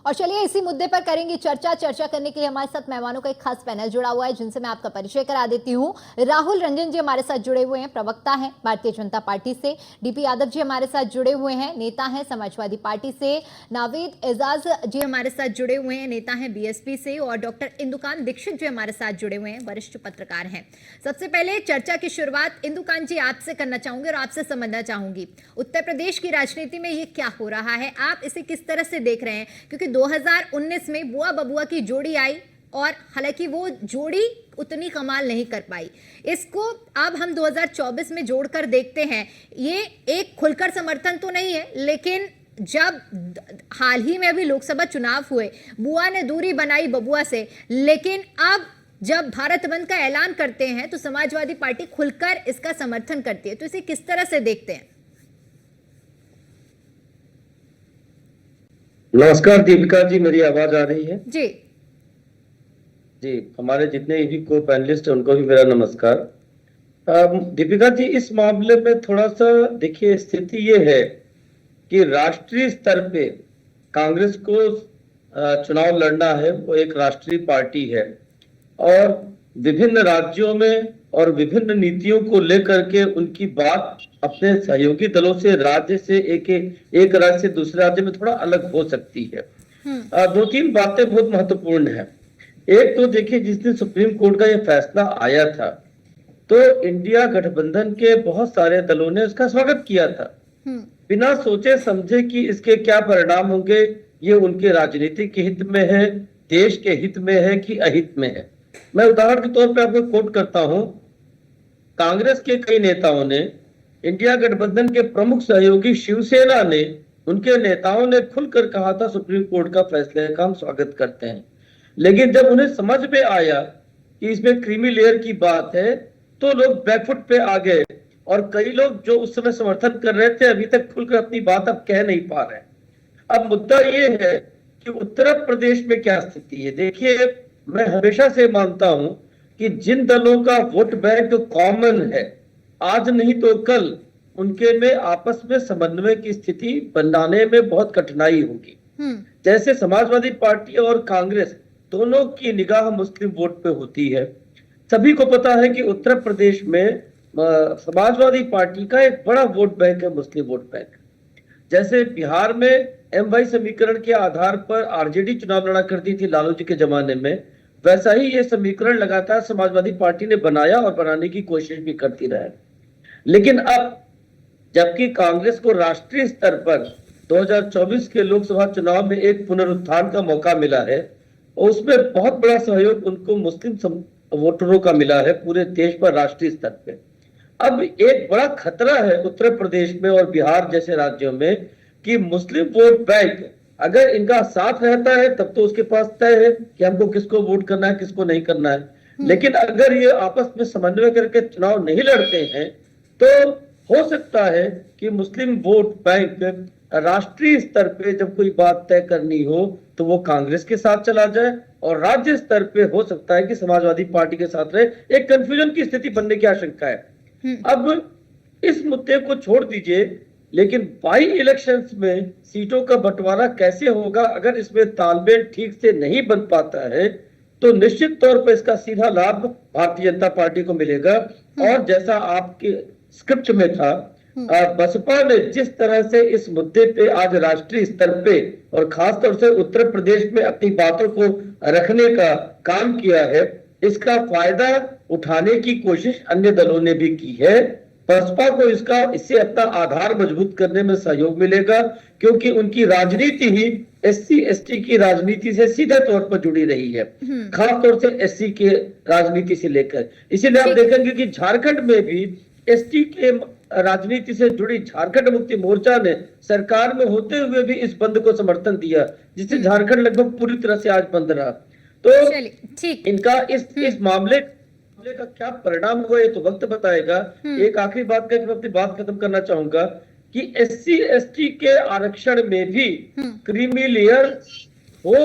और चलिए इसी मुद्दे पर करेंगे चर्चा करने के लिए हमारे साथ मेहमानों का एक खास पैनल जुड़ा हुआ है जिनसे मैं आपका परिचय करा देती हूं। राहुल रंजन जी हमारे साथ जुड़े हुए हैं, प्रवक्ता हैं भारतीय जनता पार्टी से। डीपी यादव जी हमारे साथ जुड़े हुए हैं, नेता हैं समाजवादी पार्टी से। नावेद एजाज जी हमारे साथ जुड़े हुए हैं, नेता हैं बीएसपी से। और डॉक्टर इंदुकांत दीक्षित जी हमारे साथ जुड़े हुए हैं, वरिष्ठ पत्रकार हैं। सबसे पहले चर्चा की शुरुआत इंदुकांत जी आपसे करना चाहूंगी और आपसे समझना चाहूंगी उत्तर प्रदेश की राजनीति में ये क्या हो रहा है, आप इसे किस तरह से देख रहे हैं? क्योंकि 2019 में बुआ बबुआ की जोड़ी आई और हालांकि वो जोड़ी उतनी कमाल नहीं कर पाई। इसको अब हम 2024 में जोड़कर देखते हैं। ये एक खुलकर समर्थन तो नहीं है, लेकिन जब हाल ही में अभी लोकसभा चुनाव हुए, बुआ ने दूरी बनाई बबुआ से, लेकिन अब जब भारत बंद का ऐलान करते हैं तो समाजवादी पार्टी खुलकर इसका समर्थन करती है। तो इसे किस तरह से देखते हैं? नमस्कार दीपिका जी, मेरी आवाज आ रही है? जी जी, हमारे जितने भी को पैनलिस्ट हैं उनको भी मेरा नमस्कार। दीपिका जी, इस मामले में थोड़ा सा देखिए, स्थिति ये है कि राष्ट्रीय स्तर पे कांग्रेस को चुनाव लड़ना है। वो एक राष्ट्रीय पार्टी है और विभिन्न राज्यों में और विभिन्न नीतियों को लेकर के उनकी बात अपने सहयोगी दलों से, राज्य से एक राज्य से दूसरे राज्य में थोड़ा अलग हो सकती है। दो तीन बातें बहुत महत्वपूर्ण है। एक तो देखिए, जिस दिन सुप्रीम कोर्ट का ये फैसला आया था तो इंडिया गठबंधन के बहुत सारे दलों ने उसका स्वागत किया था, बिना सोचे समझे कि इसके क्या परिणाम होंगे। ये उनके राजनीतिक हित में है, देश के हित में है कि अहित में है। मैं उदाहरण के तौर पे आपको कोट करता हूं। कांग्रेस के कई नेताओं ने, इंडिया गठबंधन के प्रमुख सहयोगी शिवसेना ने, उनके नेताओं ने खुलकर कहा था सुप्रीम कोर्ट का फैसले का हम स्वागत करते हैं। लेकिन जब उन्हें समझ में आया कि इसमें क्रीमी लेयर की बात है तो लोग बैकफुट पे आ गए और कई लोग जो उस समय समर्थन कर रहे थे अभी तक खुलकर अपनी बात अब कह नहीं पा रहे। अब मुद्दा ये है कि उत्तर प्रदेश में क्या स्थिति है। देखिए, मैं हमेशा से मानता हूं कि जिन दलों का वोट बैंक कॉमन है, आज नहीं तो कल उनके में आपस में समन्वय की स्थिति बनाने में बहुत कठिनाई होगी। जैसे समाजवादी पार्टी और कांग्रेस दोनों की निगाह मुस्लिम वोट पे होती है। सभी को पता है कि उत्तर प्रदेश में समाजवादी पार्टी का एक बड़ा वोट बैंक है, मुस्लिम वोट बैंक। जैसे बिहार में एम वाई समीकरण के आधार पर आरजेडी चुनाव लड़ा करती थी लालू जी के जमाने में, वैसा ही ये समीकरण लगातार समाजवादी पार्टी ने बनाया और बनाने की कोशिश भी करती रहे। लेकिन अब जबकि कांग्रेस को राष्ट्रीय स्तर पर 2024 के लोकसभा चुनाव में एक पुनरुत्थान का मौका मिला है और उसमें बहुत बड़ा सहयोग उनको मुस्लिम वोटरों का मिला है पूरे देश पर, राष्ट्रीय स्तर पे। अब एक बड़ा खतरा है उत्तर प्रदेश में और बिहार जैसे राज्यों में कि मुस्लिम वोट बैंक अगर इनका साथ रहता है तब तो उसके पास तय है कि हमको किसको वोट करना है, किसको नहीं करना है। लेकिन अगर ये आपस में समन्वय करके चुनाव नहीं लड़ते हैं तो हो सकता है कि मुस्लिम वोट बैंक राष्ट्रीय स्तर पे जब कोई बात तय करनी हो तो वो कांग्रेस के साथ चला जाए और राज्य स्तर पे हो सकता है कि समाजवादी पार्टी के साथ रहे। एक कंफ्यूजन की स्थिति बनने की आशंका है। अब इस मुद्दे को छोड़ दीजिए, लेकिन बाई इलेक्शंस में सीटों का बंटवारा कैसे होगा, अगर इसमें तालमेल ठीक से नहीं बन पाता है तो निश्चित तौर पर इसका सीधा लाभ भारतीय जनता पार्टी को मिलेगा। और जैसा आपके स्क्रिप्ट में था, बसपा ने जिस तरह से इस मुद्दे पे आज राष्ट्रीय स्तर पे और खासतौर से उत्तर प्रदेश में अपनी बातों को रखने का काम किया है, इसका फायदा उठाने की कोशिश अन्य दलों ने भी की है। बसपा को इससे अपना आधार मजबूत करने में सहयोग मिलेगा क्योंकि उनकी राजनीति ही एससी एसटी की राजनीति से सीधे तौर पर जुड़ी रही है, खासतौर से एससी के राजनीति से लेकर। इसीलिए आप देखेंगे कि झारखंड में भी एसटी के राजनीति से जुड़ी झारखंड मुक्ति मोर्चा ने सरकार में होते हुए भी इस बंद को समर्थन दिया, जिससे झारखंड लगभग पूरी तरह से आज बंद रहा। तो इनका इस मामले का क्या परिणाम हुआ ये तो वक्त बताएगा। एक आखिरी बात कहकर मैं अपनी बात खत्म करना चाहूंगा कि एससी एसटी के आरक्षण में भी क्रीमी लेयर हो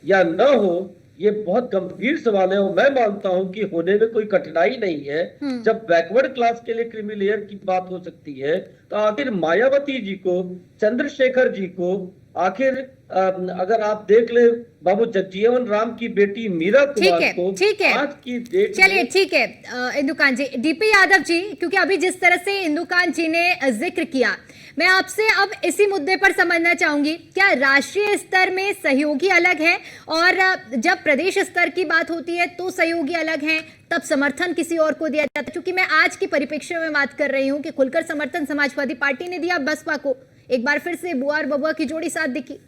या न हो, ये बहुत गंभीर सवाल है और मैं मानता हूं कि होने में कोई कठिनाई नहीं है। जब बैकवर्ड क्लास के लिए क्रीमी लेयर की बात हो सकती है तो आखिर मायावती जी को, चंद्रशेखर जी को आखिर अगर आप देख ले बाबू जगजीवन राम की बेटी मीरा कुमार को ठीक है, आज की डेट चलिए में ठीक है। इंदुकांत जी, डीपी यादव जी, क्योंकि अभी जिस तरह से इंदुकांत जी ने जिक्र किया, मैं आपसे अब इसी मुद्दे पर समझना चाहूंगी, क्या राष्ट्रीय स्तर में सहयोगी अलग है और जब प्रदेश स्तर की बात होती है तो सहयोगी अलग है, तब समर्थन किसी और को दिया जाता है? क्योंकि मैं आज की परिप्रेक्ष्य में बात कर रही हूं कि खुलकर समर्थन समाजवादी पार्टी ने दिया बसपा को, एक बार फिर से बुआ और बबुआ की जोड़ी साथ दिखी।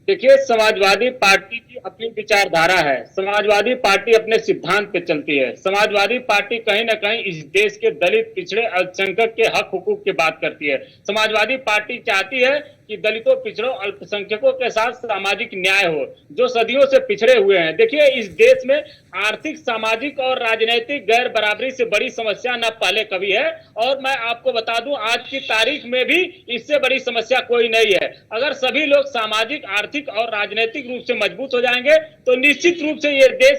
देखिए, समाजवादी पार्टी की अपनी विचारधारा है, समाजवादी पार्टी अपने सिद्धांत पे चलती है। समाजवादी पार्टी कहीं ना कहीं इस देश के दलित, पिछड़े, अल्पसंख्यक के हक हुकूक की बात करती है। समाजवादी पार्टी चाहती है कि दलितों, पिछड़ों, अल्पसंख्यकों के साथ सामाजिक न्याय हो, जो सदियों से पिछड़े हुए हैं। देखिए, इस देश में आर्थिक, सामाजिक और राजनीतिक गैर बराबरी से बड़ी समस्या न पहले कभी है, और मैं आपको बता दूं आज की तारीख में भी इससे बड़ी समस्या कोई नहीं है। अगर सभी लोग सामाजिक, आर्थिक और राजनीतिक रूप से मजबूत हो जाएंगे तो निश्चित रूप से ये देश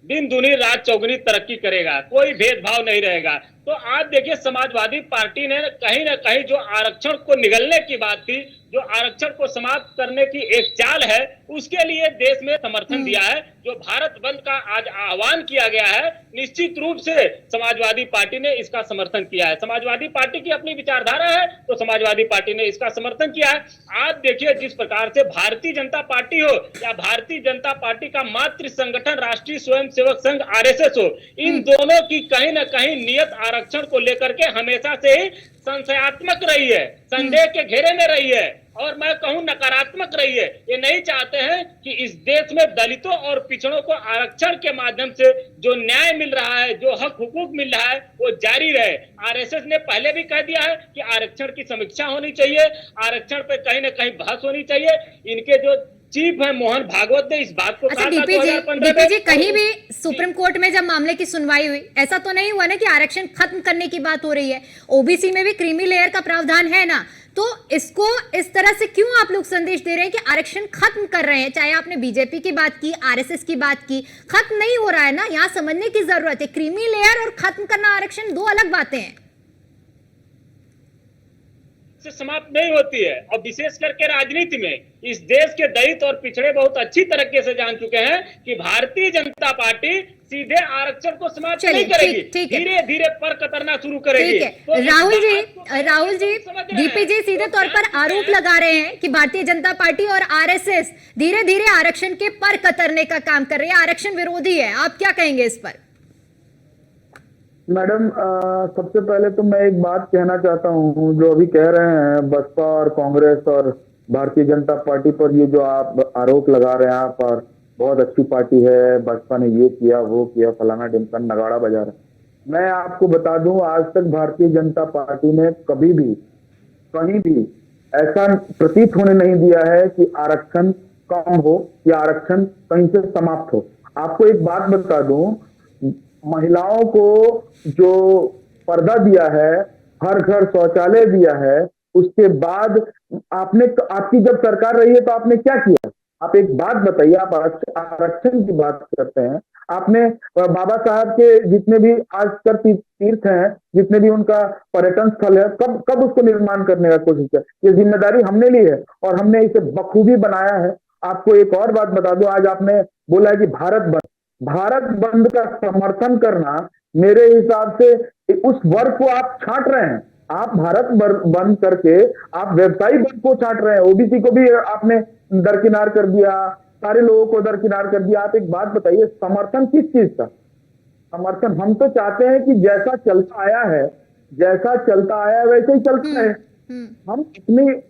दिन दुनी रात चौगुनी तरक्की करेगा, कोई भेदभाव नहीं रहेगा। तो आज देखिए, समाजवादी पार्टी ने कहीं ना कहीं जो आरक्षण को निगलने की बात थी, जो आरक्षण को समाप्त करने की एक चाल है, उसके लिए देश में समर्थन दिया है। जो भारत बंद का आज आह्वान किया गया है, निश्चित रूप से समाजवादी पार्टी ने इसका समर्थन किया है। समाजवादी पार्टी की अपनी विचारधारा है तो समाजवादी पार्टी ने इसका समर्थन किया है। आज देखिए, जिस प्रकार से भारतीय जनता पार्टी हो या भारतीय जनता पार्टी का मातृ संगठन राष्ट्रीय स्वयंसेवक संघ आरएसएस हो, इन दोनों की कहीं ना कहीं नियत आरक्षण को लेकर के हमेशा से ही संशयात्मक रही है, संदेह के घेरे में रही है, और मैं कहूं नकारात्मक रही है। ये नहीं चाहते हैं कि इस देश में दलितों और पिछड़ों को आरक्षण के माध्यम से जो न्याय मिल रहा है, जो हक हुकूक मिल रहा है, वो जारी रहे। आरएसएस ने पहले भी कह दिया है कि आरक्षण की समीक्षा होनी चाहिए, आरक्षण पे कहीं ना कहीं बहस होनी चाहिए। इनके जो चीफ है मोहन भागवत ने इस बात को अच्छा कहा था डीपी जी, कहीं भी सुप्रीम कोर्ट में जब मामले की सुनवाई हुई, ऐसा तो नहीं हुआ ना कि आरक्षण खत्म करने की बात हो रही है? ओबीसी में भी क्रीमी लेयर का प्रावधान है ना, तो इसको इस तरह से क्यों आप लोग संदेश दे रहे हैं कि आरक्षण खत्म कर रहे हैं? चाहे आपने बीजेपी की बात की, आरएसएस की बात की, खत्म नहीं हो रहा है ना, यहाँ समझने की जरूरत है। क्रीमी लेयर और खत्म करना आरक्षण दो अलग बातें हैं, से समाप्त नहीं होती है। और विशेष करके राजनीति में इस देश के दलित और पिछड़े बहुत अच्छी तरीके से जान चुके हैं कि भारतीय जनता पार्टी सीधे आरक्षण को समाप्त नहीं करेगी, धीरे धीरे पर कतरना शुरू करेगी। तो राहुल जी, डीपी जी सीधे तौर पर आरोप लगा रहे हैं कि भारतीय जनता पार्टी और आरएसएस धीरे धीरे आरक्षण के पर कतरने का काम कर रही है, आरक्षण विरोधी है। आप क्या कहेंगे इस पर? मैडम, सबसे पहले तो मैं एक बात कहना चाहता हूँ, जो अभी कह रहे हैं बसपा और कांग्रेस और भारतीय जनता पार्टी पर ये जो आप आरोप लगा रहे हैं, आप और बहुत अच्छी पार्टी है, बसपा ने ये किया वो किया, फलाना ढिमका, नगाड़ा बजा रहे हैं। मैं आपको बता दूं, आज तक भारतीय जनता पार्टी ने कभी भी कहीं भी ऐसा प्रतीत होने नहीं दिया है कि आरक्षण कम हो या आरक्षण कहीं से समाप्त हो। आपको एक बात बता दूं, महिलाओं को जो पर्दा दिया है, हर घर शौचालय दिया है, उसके बाद आपकी जब सरकार रही है तो आपने क्या किया? आप एक बात बताइए, आप आरक्षण की बात करते हैं, आपने बाबा साहब के जितने भी आज तक तीर्थ हैं, जितने भी उनका पर्यटन स्थल है, कब उसको निर्माण करने का कोशिश किया? ये जिम्मेदारी हमने ली है और हमने इसे बखूबी बनाया है। आपको एक और बात बता दूं, आज आपने बोला है कि भारत बंद का समर्थन करना, मेरे हिसाब से उस वर्ग को आप छांट रहे हैं। आप भारत बंद करके आप व्यवसायी वर्ग को छांट रहे हैं, ओबीसी को भी आपने दरकिनार कर दिया, सारे लोगों को दरकिनार कर दिया। आप एक बात बताइए, समर्थन किस चीज का? समर्थन हम तो चाहते हैं कि जैसा चलता आया है वैसे ही चलता है। हम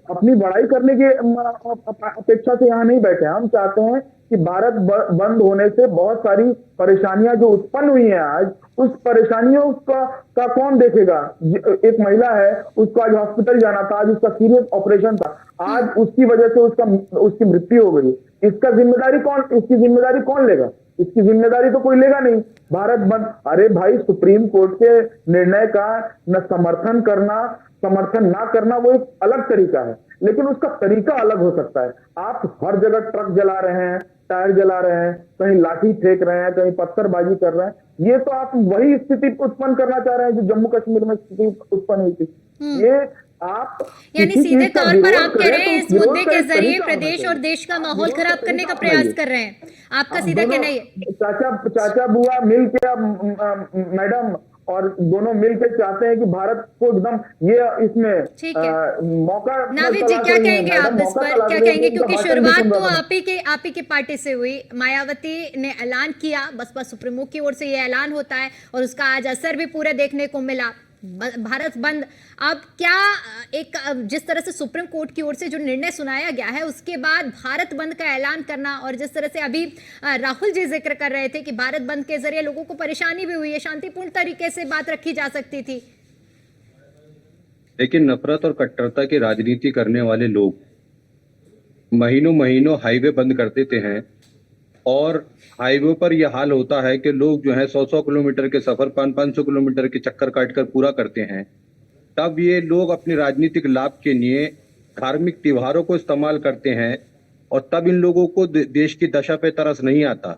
अपनी बड़ाई करने की अपेक्षा से यहाँ नहीं बैठे। हम चाहते हैं कि भारत बंद होने से बहुत सारी परेशानियां जो उत्पन्न हुई हैं आज, उस परेशानियों का कौन देखेगा? एक महिला है, उसको आज हॉस्पिटल जाना था, आज उसका सीरियस ऑपरेशन था, आज उसकी वजह से उसकी मृत्यु हो गई। इसकी जिम्मेदारी कौन लेगा? इसकी जिम्मेदारी तो कोई लेगा नहीं। भारत बंद, अरे भाई, सुप्रीम कोर्ट के निर्णय का न समर्थन ना करना वो एक अलग तरीका है, लेकिन उसका तरीका अलग हो सकता है। आप हर जगह ट्रक जला रहे हैं, टायर जला रहे हैं, कहीं लाठी फेंक रहे हैं, कहीं पत्थरबाजी कर रहे हैं, ये तो आप वही स्थिति उत्पन्न करना चाह रहे हैं जो जम्मू कश्मीर में स्थिति उत्पन्न हुई थी। ये आप यानी किसी सीधे चीज का तौर पर विरोध आप कह करें रहे हैं तो इस मुद्दे विरोध का के एक जरिए तरीका होना प्रदेश और चाहिए। देश का माहौल विरोध का खराब करने का तरीका प्रयास अपनाइए। कर रहे हैं, आपका आप सीधा दोनों कहना ये। चाचा बुआ मिल के अब मैडम और दोनों मिल के चाहते हैं कि भारत को एकदम ये इसमें ठीक है मौका नाविद जी, तलाश क्या रही है कहेंगे आप मैडम, इस मौका पर, तलाश क्या रही है। कहेंगे? उनका क्योंकि भाषण भी शुरुआत सुन तो रहा था। आप ही की पार्टी से हुई, मायावती ने ऐलान किया, बसपा सुप्रीमो की ओर से ये ऐलान होता है और उसका आज असर भी पूरा देखने को मिला, भारत बंद। अब क्या एक जिस तरह से सुप्रीम कोर्ट की ओर से जो निर्णय सुनाया गया है उसके बाद भारत बंद का ऐलान करना, और जिस तरह से अभी राहुल जी जिक्र कर रहे थे कि भारत बंद के जरिए लोगों को परेशानी भी हुई है, शांतिपूर्ण तरीके से बात रखी जा सकती थी। लेकिन नफरत और कट्टरता की राजनीति करने वाले लोग महीनों महीनों हाईवे बंद कर देते हैं और हाईवे पर यह हाल होता है कि लोग जो है 100-100 किलोमीटर के सफर 500-500 किलोमीटर के चक्कर काटकर पूरा करते हैं। तब ये लोग अपने राजनीतिक लाभ के लिए धार्मिक त्योहारों को इस्तेमाल करते हैं और तब इन लोगों को देश की दशा पे तरस नहीं आता।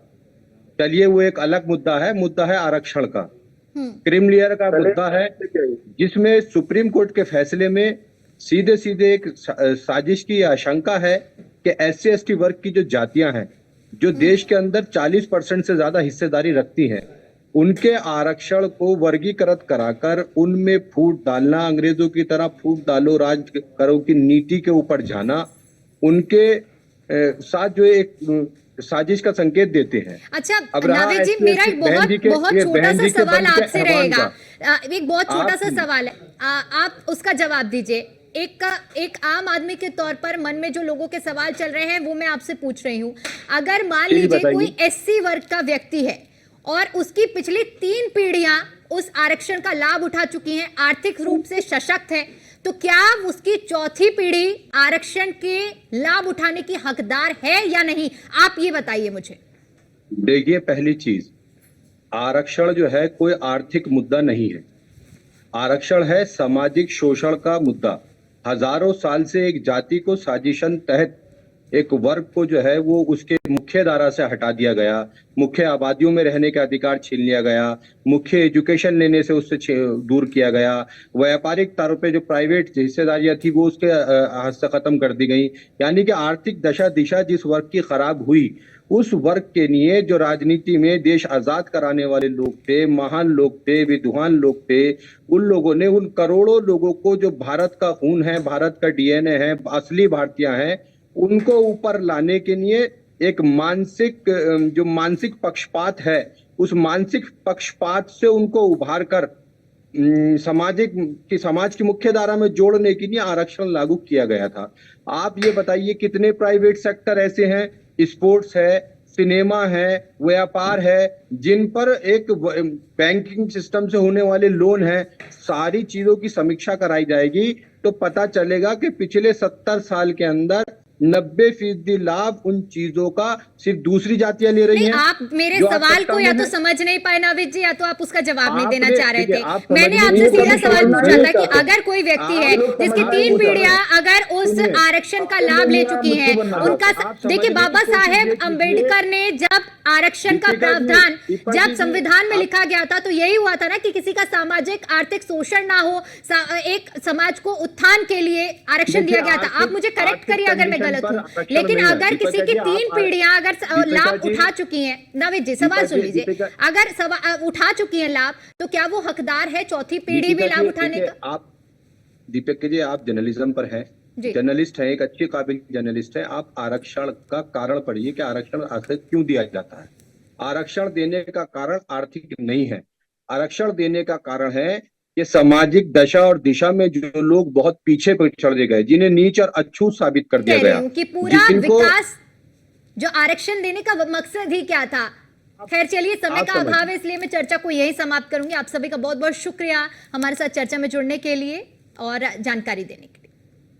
चलिए वो एक अलग मुद्दा है आरक्षण का, क्रीम लेयर का मुद्दा है, जिसमें सुप्रीम कोर्ट के फैसले में सीधे सीधे एक साजिश की आशंका है कि SC/ST वर्ग की जो जातियां हैं जो देश के अंदर 40% से ज्यादा हिस्सेदारी रखती हैं, उनके आरक्षण को वर्गीकृत कराकर उनमें फूट डालना, अंग्रेजों की तरह फूट डालो राज करो की नीति के ऊपर जाना, उनके साथ जो एक साजिश का संकेत देते हैं। अच्छा अब रहा नाविद जी, मेरा एक बहुत छोटा सा सवाल आपसे रहेगा, एक बहुत छोटा सा सवाल है, आप उसका जवाब दीजिए। एक आम आदमी के तौर पर मन में जो लोगों के सवाल चल रहे हैं वो मैं आपसे पूछ रही हूँ। अगर मान लीजिए कोई SC वर्ग का व्यक्ति है और उसकी पिछली 3 पीढ़ियां उस आरक्षण का लाभ उठा चुकी हैं, आर्थिक रूप से सशक्त है, तो क्या उसकी चौथी पीढ़ी आरक्षण के लाभ उठाने की हकदार है या नहीं? आप ये बताइए मुझे। देखिए, पहली चीज, आरक्षण जो है कोई आर्थिक मुद्दा नहीं है, आरक्षण है सामाजिक शोषण का मुद्दा। हजारों साल से एक जाति को साजिशन तहत एक वर्ग को जो है वो उसके मुख्य धारा से हटा दिया गया, मुख्य आबादियों में रहने का अधिकार छीन लिया गया, मुख्य एजुकेशन लेने से उससे दूर किया गया, व्यापारिक तौर पे जो प्राइवेट हिस्सेदारियां थी वो उसके हाथ से खत्म कर दी गई। यानी कि आर्थिक दशा दिशा जिस वर्ग की खराब हुई, उस वर्ग के लिए जो राजनीति में देश आजाद कराने वाले लोग थे, महान लोग थे, विद्वान लोग थे, उन लोगों ने उन करोड़ों लोगों को जो भारत का खून है, भारत का DNA है, असली भारतीय हैं, उनको ऊपर लाने के लिए एक मानसिक पक्षपात है, उस मानसिक पक्षपात से उनको उभार कर समाज की मुख्य धारा में जोड़ने के लिए आरक्षण लागू किया गया था। आप ये बताइए कितने प्राइवेट सेक्टर ऐसे हैं, स्पोर्ट्स है, सिनेमा है, व्यापार है, जिन पर एक बैंकिंग सिस्टम से होने वाले लोन है, सारी चीजों की समीक्षा कराई जाएगी तो पता चलेगा कि पिछले 70 साल के अंदर 90% लाभ उन चीजों का सिर्फ दूसरी जातियां ले रही हैं। आप मेरे सवाल को या तो समझ नहीं पाए नाविद जी, या तो आप उसका जवाब नहीं देना चाह रहे थे। मैंने आपसे सीधा सवाल पूछा था कि अगर कोई व्यक्ति है जिसकी 3 पीढ़ियां अगर उस आरक्षण का लाभ ले चुकी हैं, उनका देखिए बाबा साहेब अंबेडकर ने जब आरक्षण का प्रावधान जब संविधान में लिखा गया था तो यही हुआ था ना कि किसी का सामाजिक आर्थिक शोषण ना हो, एक समाज को उत्थान के लिए आरक्षण दिया गया था। आप मुझे करेक्ट करिए अगर मैं गलत हूं, लेकिन अगर किसी की 3 पीढ़ियां अगर लाभ उठा चुकी हैं, नाविद जी सवाल सुन लीजिए, अगर उठा चुकी हैं लाभ, तो क्या वो हकदार है चौथी पीढ़ी भी लाभ उठाने का? आप दीपक जी, आप जर्नलिज्म पर हैं, जर्नलिस्ट है, एक अच्छे काबिल जर्नलिस्ट है, आप आरक्षण का कारण पढ़िए कि आरक्षण आखिर क्यों दिया जाता है। आरक्षण देने का कारण आर्थिक नहीं है, आरक्षण देने का कारण है कि सामाजिक दशा और दिशा में जो लोग बहुत पीछे चढ़ गए, जिन्हें नीच और अछूत साबित कर दिया गया, कि पूरा विकास जो आरक्षण देने का मकसद ही क्या था। खैर चलिए, समय का अभाव है इसलिए मैं चर्चा को यही समाप्त करूंगी। आप सभी का बहुत बहुत शुक्रिया हमारे साथ चर्चा में जुड़ने के लिए और जानकारी देने के लिए।